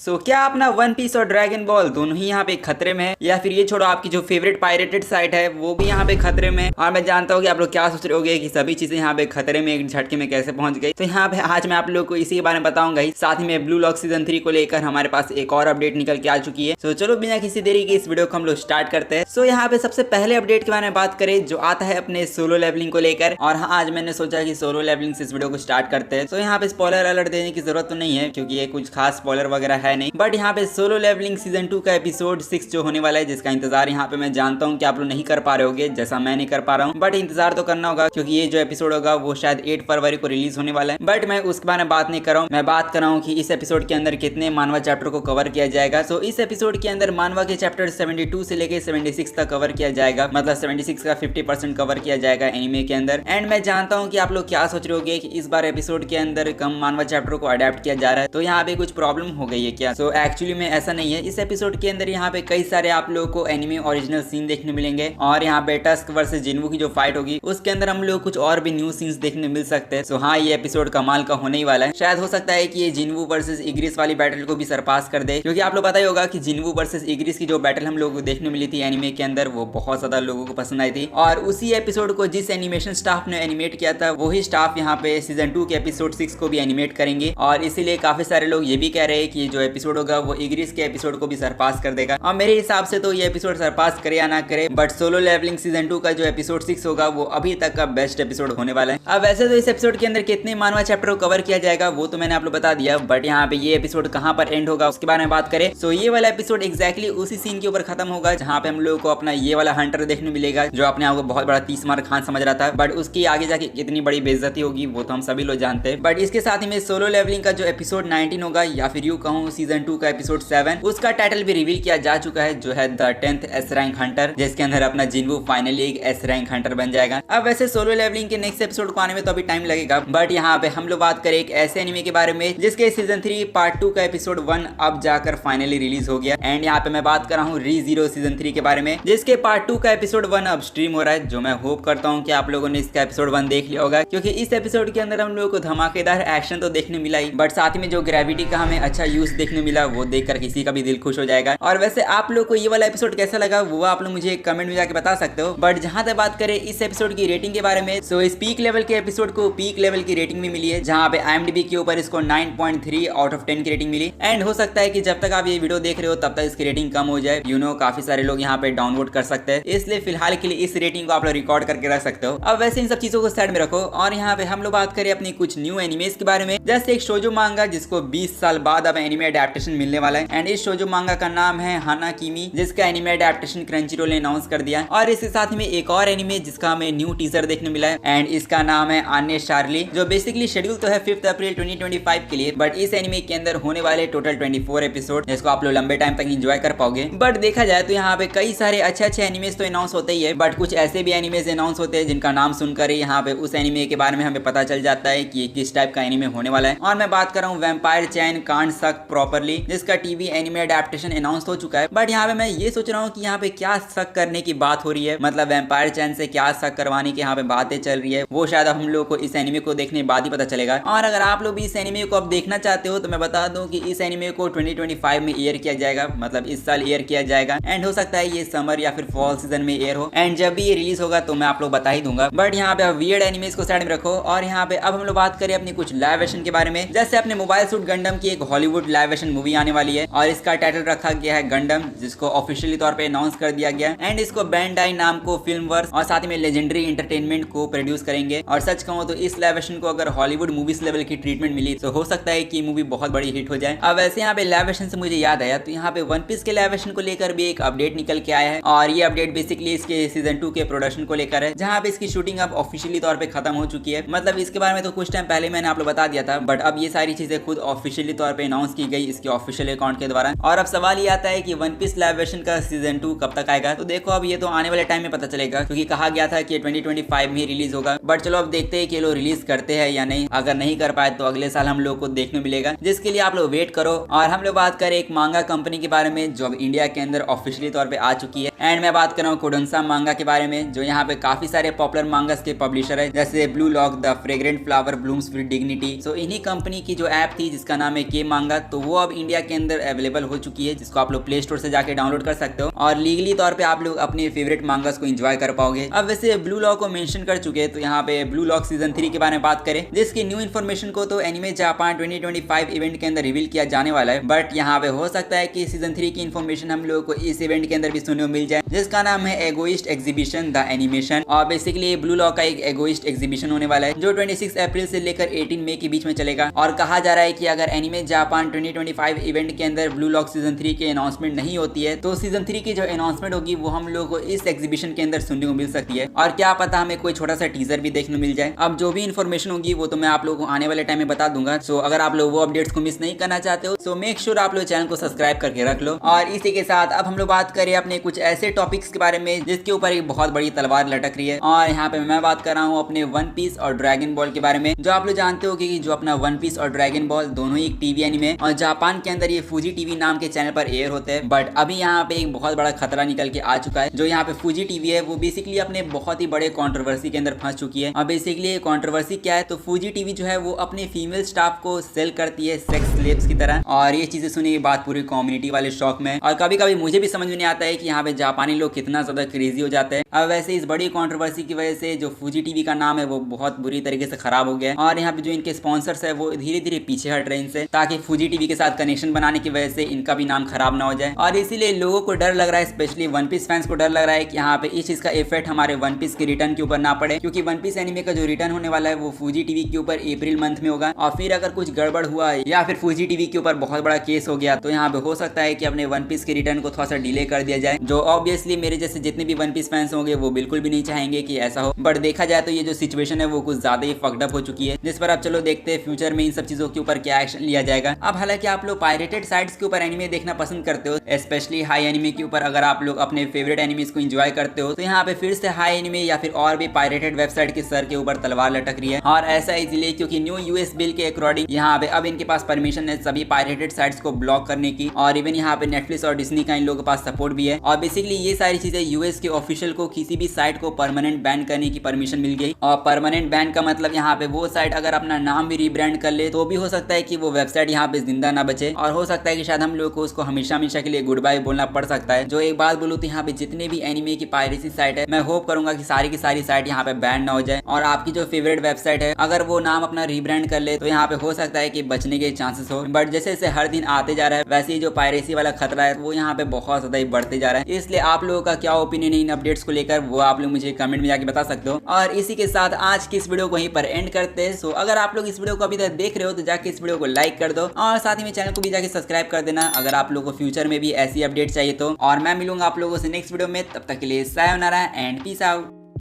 क्या अपना one piece और ड्रैगन बॉल दोनों ही यहाँ पे खतरे में है, या फिर ये छोड़ो आपकी जो फेवरेट पायरेटेड साइट है वो भी यहाँ पे खतरे में है। और मैं जानता हूँ कि आप लोग क्या सोच रहे होगे कि सभी चीजें यहाँ पे खतरे में एक झटके में कैसे पहुंच गई। तो यहाँ पे आज मैं आप लोग को इसी के बारे में बताऊंगा ही। साथ ही में ब्लू लॉक सीजन 3 को लेकर हमारे पास एक और अपडेट निकल के आ चुकी है। तो चलो बिना किसी देरी के इस वीडियो को हम लोग स्टार्ट करते हैं। यहाँ पे सबसे पहले अपडेट के बारे में बात करें जो आता है अपने सोलो लेवलिंग को लेकर। और हाँ, आज मैंने सोचा कि सोलो लेवलिंग से इस वीडियो को स्टार्ट करते हैं। यहाँ पे स्पॉइलर अलर्ट देने की जरूरत तो नहीं है क्योंकि ये कुछ खास स्पॉइलर वगैरह है नहीं। बट यहाँ पे सोलो लेवलिंग सीजन 2 का एपिसोड 6 जो होने वाला है, जिसका इंतजार यहाँ पे मैं जानता हूँ कि आप लोग नहीं कर पा रहे होगे जैसा मैं नहीं कर पा रहा हूँ। बट इंतजार तो करना होगा क्योंकि ये जो एपिसोड होगा वो शायद 8 फरवरी को रिलीज होने वाला है। बट मैं उसके बारे में बात नहीं कर रहा हूँ, मैं बात कर रहा हूँ कि इस एपिसोड के अंदर कितने मानवा चैप्टर को कवर किया जाएगा। इस एपिसोड के अंदर मानवा के चैप्टर 72 से लेके 76 तक कवर किया जाएगा। मतलब 76 का 50% कवर किया जाएगा एनिमे के अंदर। एंड मैं जानता हूँ कि आप लोग क्या सोच रहे होगे कि इस बार एपिसोड के अंदर कम मानवा चैप्टर को अडेप्ट किया जा रहा है, तो यहाँ पे कुछ प्रॉब्लम हो गई है क्या? एक्चुअली में ऐसा नहीं है। इस एपिसोड के अंदर यहाँ पे कई सारे आप लोगों को एनिमे ओरिजिनल सीन देखने मिलेंगे। और यहाँ पे टस्क वर्सेस जिन्वू की जो फाइट होगी उसके अंदर हम लोग कुछ और भी न्यू सीन्स देखने मिल सकते हैं। हाँ, ये एपिसोड कमाल का होने ही वाला है। शायद हो सकता है कि ये जिन्वू वर्सेस इग्रिस वाली बैटल को भी सरपास कर दे, क्योंकि आप लोग पता ही होगा कि जिन्वू वर्सेस इग्रिस की जो बैटल हम लोग को देखने मिली थी एनिमे के अंदर वो बहुत ज्यादा लोगों को पसंद आई थी। और उसी एपिसोड को जिस एनिमेशन स्टाफ ने एनिमेट किया था वही स्टाफ यहाँ पे सीजन 2 के एपिसोड 6 को भी एनिमेट करेंगे। और इसीलिए काफी सारे लोग ये भी कह रहे हैं कि जो एपिसोड होगा वो इग्रिस के एपिसोड को भी सरपास कर देगा। और मेरे हिसाब से तो ये एपिसोड सरपास करे या ना करे, बट सोलो लेवलिंग सीजन 2 का जो एपिसोड 6 होगा वो अभी तक का बेस्ट एपिसोड होने वाला है। अब वैसे तो इस एपिसोड के अंदर कितने मानवा चैप्टर को कवर किया जाएगा वो तो मैंने आप लोग बता दिया, बट यहाँ पे ये एपिसोड कहाँ पर एंड होगा उसके बारे में बात करें। ये वाला एपिसोड एक्जैक्टली उसी सीन के ऊपर खत्म होगा जहाँ पे हम लोग को अपना ये वाला हंटर देखने मिलेगा जो अपने आप को बहुत बड़ा 30 मार खान समझ रहा था। बट उसकी आगे जाके कितनी बड़ी बेइज्जती होगी वो तो हम सभी लोग जानते हैं। बट इसके साथ ही में सोलो लेवलिंग का जो एपिसोड 19 होगा, या फिर यूं कहूं सीजन 2 का एपिसोड 7, उसका टाइटल भी रिवील किया जा चुका है जो है the 10th S rank Hunter, जिसके अंदर अपना जिन्वू फाइनली एक एस रैंक हंटर बन जाएगा। अब वैसे सोलो लेवलिंग के नेक्स्ट एपिसोड को आने में तो अभी टाइम लगेगा, बट यहाँ पे हम लोग बात करें एक ऐसे एनिमे के बारे में जिसके सीजन 3 पार्ट 2 का एपिसोड 1 अब जाकर फाइनली रिलीज हो गया। एंड यहाँ पे मैं बात कर रहा हूँ री जीरो सीजन 3 के बारे में, जिसके पार्ट 2 का एपिसोड 1 अब स्ट्रीम हो रहा है, जो मैं होप करता हूँ कि आप लोगों ने इसका एपिसोड 1 देख लिया होगा, क्योंकि इस एपिसोड के अंदर हम लोगों को धमाकेदार एक्शन तो देखने मिला ही, बट साथ ही में जो ग्रेविटी का हमें अच्छा यूज देखने मिला वो देखकर किसी का भी दिल खुश हो जाएगा। और वैसे आप लोग को ये वाला एपिसोड कैसा लगा वो आप लोग मुझे कमेंट में जाके बता सकते हो। बट जहां तक बात करें इस एपिसोड की रेटिंग के बारे में, इस पीक लेवल के एपिसोड को पीक लेवल की रेटिंग भी मिली है, जहां पे IMDb के ऊपर इसको 9.3 आउट ऑफ 10 की रेटिंग मिली। एंड हो सकता है कि जब तक आप ये वीडियो देख रहे हो तब तक इसकी रेटिंग कम हो जाए। काफी सारे लोग यहाँ पे डाउनलोड कर सकते हैं, इसलिए फिलहाल के लिए इस रेटिंग को आप लोग रिकॉर्ड करके रख सकते हो। अब वैसे इन सब चीजों को साइड में रखो और यहाँ पे हम लोग बात करें अपनी कुछ न्यू एनिमेस के बारे में। जैसे एक शोजो मांगा जिसको 20 साल बाद अब एनिमे अडेप्टेशन मिलने वाला है। एंड इस शोजो मांगा का नाम है हाना किमी, जिसका एनिमे अडेप्टेशन क्रंचीरोल ने अनाउंस कर दिया। और इसके साथ में एक और एनिमे जिसका हमें न्यू टीजर देखने मिला है, एंड इसका नाम है आन्य शार्ली, जो बेसिकली शेड्यूल तो है 5 अप्रैल 2025 के लिए। बट इस एनिमे के अंदर होने वाले टोटल 24 एपिसोड, जिसको आप लोग लंबे टाइम तक एंजॉय कर पाओगे। बट देखा जाए तो यहाँ पे कई सारे अच्छे एनिमेस तो अनाउंस होते ही है, बट कुछ ऐसे भी एनिमेस अनाउंस होते हैं जिनका नाम सुनकर ही यहाँ पे उस एनिमे के बारे में हमें पता चल जाता है कि किस टाइप का एनिमे होने वाला है। और मैं बात कर रहा हूँ वैम्पायर चैन कांट सक प्रॉपरली, जिसका टीवी एनिमे अडेप्टेशन अनाउंस हो चुका है। बट यहाँ पे मैं ये सोच रहा हूँ कि यहाँ पे क्या शक करने की बात हो रही है, मतलब वैम्पायर चैन से क्या शक करवाने की यहाँ पे बातें चल रही है, वो शायद हम लोग को इस एनिमे को देखने बाद ही पता चलेगा। और अगर आप लोग भी इस एनिमे को अब देखना चाहते हो तो मैं बता दूं कि इस एनिमे को 2025 में एयर किया जाएगा, मतलब इस साल एयर किया जाएगा। एंड हो सकता है ये समर या फिर फॉल सीजन में एयर हो, एंड जब भी ये रिलीज होगा तो मैं आप लोग बता ही दूंगा। बट यहाँ पे वियर्ड एनिमेस को साइड में रखो और यहाँ पे अब हम लोग बात करें अपनी कुछ लाइव एक्शन के बारे में। जैसे अपने मोबाइल सूट गंडम की एक हॉलीवुड लाइव एक्शन मूवी आने वाली है और इसका टाइटल रखा गया है गंडम, जिसको ऑफिशियली तौर पे अनाउंस कर दिया गया। एंड इसको बैंडाई नाम को फिल्मवर्स और साथ में लेजेंडरी एंटरटेनमेंट को प्रोड्यूस करेंगे। और सच कहूं तो इस लाइव एक्शन को अगर हॉलीवुड मूवीज लेवल की ट्रीटमेंट मिली तो हो सकता है कि मूवी बहुत बड़ी हिट हो जाए। अब वैसे यहाँ पे लाइव एक्शन से मुझे याद आया तो यहाँ पे वन पीस के लाइव एक्शन को लेकर भी एक अपडेट निकल के आया है, और ये अपडेट बेसिकली इसके सीजन 2 के प्रोडक्शन को लेकर है, जहाँ पे इसकी शूटिंग अब ऑफिशियली तौर पे खत्म हो चुकी है। मतलब इसके बारे में तो कुछ टाइम पहले मैंने आप लोग बता दिया था, बट अब ये सारी चीजें खुद ऑफिशियली तौर पे अनाउंस की गई इसके ऑफिशियल अकाउंट के द्वारा। और अब सवाल ये आता है कि वन पीस लाइव एक्शन का सीजन 2 कब तक आएगा? तो देखो अब ये तो आने वाले टाइम में पता चलेगा, क्योंकि कहा गया था कि 2025 में रिलीज होगा। बट चलो अब देखते हैं कि लोग रिलीज करते हैं या नहीं। अगर नहीं कर पाए तो अगले साल हम लोग को देखने मिलेगा, जिसके लिए आप लोग वेट करो। और हम लोग बात करें एक मांगा कंपनी के बारे में जो अब इंडिया के अंदर ऑफिशियली तौर पे आ चुकी है। एंड मैं बात कर रहा हूँ कोडोंसा मांगा के बारे में, जो यहाँ पे काफी सारे पॉपुलर मांगास के पब्लिशर है, जैसे blue lock, the fragrant flower blooms with dignity. इन्हीं कंपनी की जो ऐप थी जिसका नाम है के मांगा, तो वो अब इंडिया के अंदर अवेलेबल हो चुकी है, जिसको आप लोग प्ले स्टोर से जाके डाउनलोड कर सकते हो और लीगली तौर पे आप लोग अपने फेवरेट मांगास को एंजॉय कर पाओगे। अब वैसे ब्लू लॉक को मेंशन कर चुके हैं, तो यहाँ पे ब्लू लॉक सीजन 3 के बारे में बात करें, जिसकी न्यू इन्फॉर्मेशन को तो एनिमे जापान 2025 इवेंट के अंदर रिवील किया जाने वाला है, बट यहाँ पे हो सकता है कि सीजन 3 की इन्फॉर्मेशन हम लोगों को इस इवेंट के अंदर भी सुनने को मिल जाए, जिसका नाम है एगोइस्ट एग्जीबिशन द एनिमेशन। और बेसिकली ब्लू लॉक का एक एगोइस्ट एग्जीबिशन होने वाला है जो 26 अप्रैल से लेकर 18 मई के बीच में चलेगा। और कहा जा रहा है कि अगर एनिमे जापान 2025 इवेंट के अंदर ब्लू लॉक सीजन 3 की अनाउंसमेंट नहीं होती है, तो सीजन 3 की जो अनाउंसमेंट होगी वो हम लोगों को इस एग्जीबिशन के अंदर सुनने को मिल सकती है। और क्या पता हमें कोई छोटा सा टीजर भी देखने को मिल जाए। अब जो भी इन्फॉर्मेशन होगी वो तो मैं आप लोगों को आने वाले टाइम में बता दूंगा। सो अगर आप लोग वो अपडेट्स को मिस नहीं करना चाहते हो, सो मेक श्योर आप लोग चैनल को सब्सक्राइब करके रख लो। और इसी के साथ अब हम लोग बात करें अपने कुछ ऐसे टॉपिक्स के बारे में जिसके ऊपर एक बहुत बड़ी तलवार लटक रही है। और यहाँ पे मैं बात कर रहा हूँ अपने वन पीस और ड्रैगन बॉल के बारे में। जो आप लोग जानते हो कि जो अपना वन पीस और ड्रैगन बॉल दोनों ही एक टीवी एनिमे और जापान के अंदर ये फूजी टीवी नाम के चैनल पर एयर होते हैं, बट अभी यहाँ पे एक बहुत बड़ा खतरा निकल के आ चुका है। जो यहाँ पे फूजी टीवी है वो बेसिकली अपने बहुत ही बड़े कंट्रोवर्सी के अंदर फंस चुकी है। अब बेसिकली कंट्रोवर्सी क्या है, तो फूजी टीवी जो है वो अपने फीमेल स्टाफ को सेल करती है सेक्स स्लेव्स की तरह। और ये चीजें सुनी के बाद पूरी कम्युनिटी वाले शौक में, और कभी कभी मुझे भी समझ में नहीं आता है कि यहाँ पे जापानी लोग कितना ज्यादा क्रेजी हो जाते हैं। अब वैसे इस बड़ी कंट्रोवर्सी की वजह से जो फूजी टीवी का नाम है वो बहुत बुरी तरीके से खराब हो गया, और यहाँ पे जो इनके स्पॉन्सर्स है वो धीरे धीरे पीछे हट रहे हैं इनसे, ताकि फूजी टीवी के साथ कनेक्शन बनाने की वजह से इनका भी नाम खराब ना हो जाए। और इसीलिए लोगों को डर लग रहा है, स्पेशली वन पीस फैंस को डर लग रहा है कि यहाँ पे इस चीज का इफेक्ट हमारे वन पीस के रिटर्न के ऊपर ना पड़े, क्योंकि वन पीस एनिमे का जो रिटर्न होने वाला है वो फूजी टीवी के ऊपर अप्रैल मंथ में होगा। और फिर अगर कुछ गड़बड़ हुआ या फिर फूजी टीवी के ऊपर बहुत बड़ा केस हो गया, तो यहाँ पे हो सकता है कि अपने वन पीस के रिटर्न को थोड़ा सा डिले कर दिया जाए, जो ऑब्वियसली मेरे जैसे जितने भी वन पीस फैंस होंगे वो बिल्कुल भी नहीं चाहेंगे कि ऐसा हो। बट देखा जाए तो ये जो सिचुएशन है वो कुछ ज्यादा ही फक्ड अप हो चुकी है, जिस पर अब चलो देखते हैं फ्यूचर में इन सब चीजों के ऊपर क्या एक्शन लिया जाएगा। अब हालांकि आप लोग पायरेटेड साइट्स के ऊपर एनिमे देखना पसंद करते हो, स्पेशली हाई एनिमे के ऊपर अगर आप लोग अपने फेवरेट एनिमेज को एंजॉय करते हो, तो यहाँ पे फिर से हाई एनिमे या फिर और भी पायरेटेड वेबसाइट के सर के ऊपर तलवार लटक रही है। और ऐसा इसलिए क्योंकि न्यू यूएस बिल के अकॉर्डिंग यहाँ पे अब इनके पास परमिशन है सभी पायरेटेड साइट्स को ब्लॉक करने की, और इवन यहाँ पे नेटफ्लिक्स और डिज्नी का इन लोगों के पास सपोर्ट भी है। और बेसिकली ये सारी चीजें यूएस के ऑफिशियल को किसी भी साइट को परमानेंट बैन करने की परमिशन मिल गई। और परमानेंट बैन का मतलब यहाँ पे वो साइट अगर अपना नाम भी रीब्रांड कर ले तो भी हो सकता है कि वो वेबसाइट यहाँ पे जिंदा ना बचे, और हो सकता है कि शायद हम लोग को उसको हमेशा हमेशा के लिए गुड बाय बोलना पड़ सकता है। जो एक बात बोलूँ तो यहाँ पे जितने भी एनिमे की पायरेसी साइट है, मैं होप करूंगा कि सारी की सारी साइट यहाँ पे बैन ना हो जाए, और आपकी जो फेवरेट वेबसाइट है अगर वो नाम अपना रीब्रांड कर ले तो यहाँ पे हो सकता है कि बचने के चांसेस हो। बट जैसे जैसे हर दिन आते जा रहा है वैसे ही जो पायरेसी वाला खतरा है वो यहाँ पे बहुत ज्यादा ही बढ़ते जा रहा है। इसलिए आप लोगों का क्या ओपिनियन है इन अपडेट्स को लेकर वो आप लोग मुझे कमेंट में जाके बता सकते हो। और इसी के साथ आज की इस वीडियो को यहीं पर एंड करते हैं। सो अगर आप लोग इस वीडियो को अभी तक देख रहे हो तो जाके इस वीडियो को लाइक कर दो, और साथ ही में चैनल को भी जाके सब्सक्राइब कर देना अगर आप लोगों को फ्यूचर में भी ऐसी अपडेट चाहिए तो। और मैं मिलूंगा आप लोगों से नेक्स्ट वीडियो में, तब तक के लिए सायोनारा एंड पीस आउट।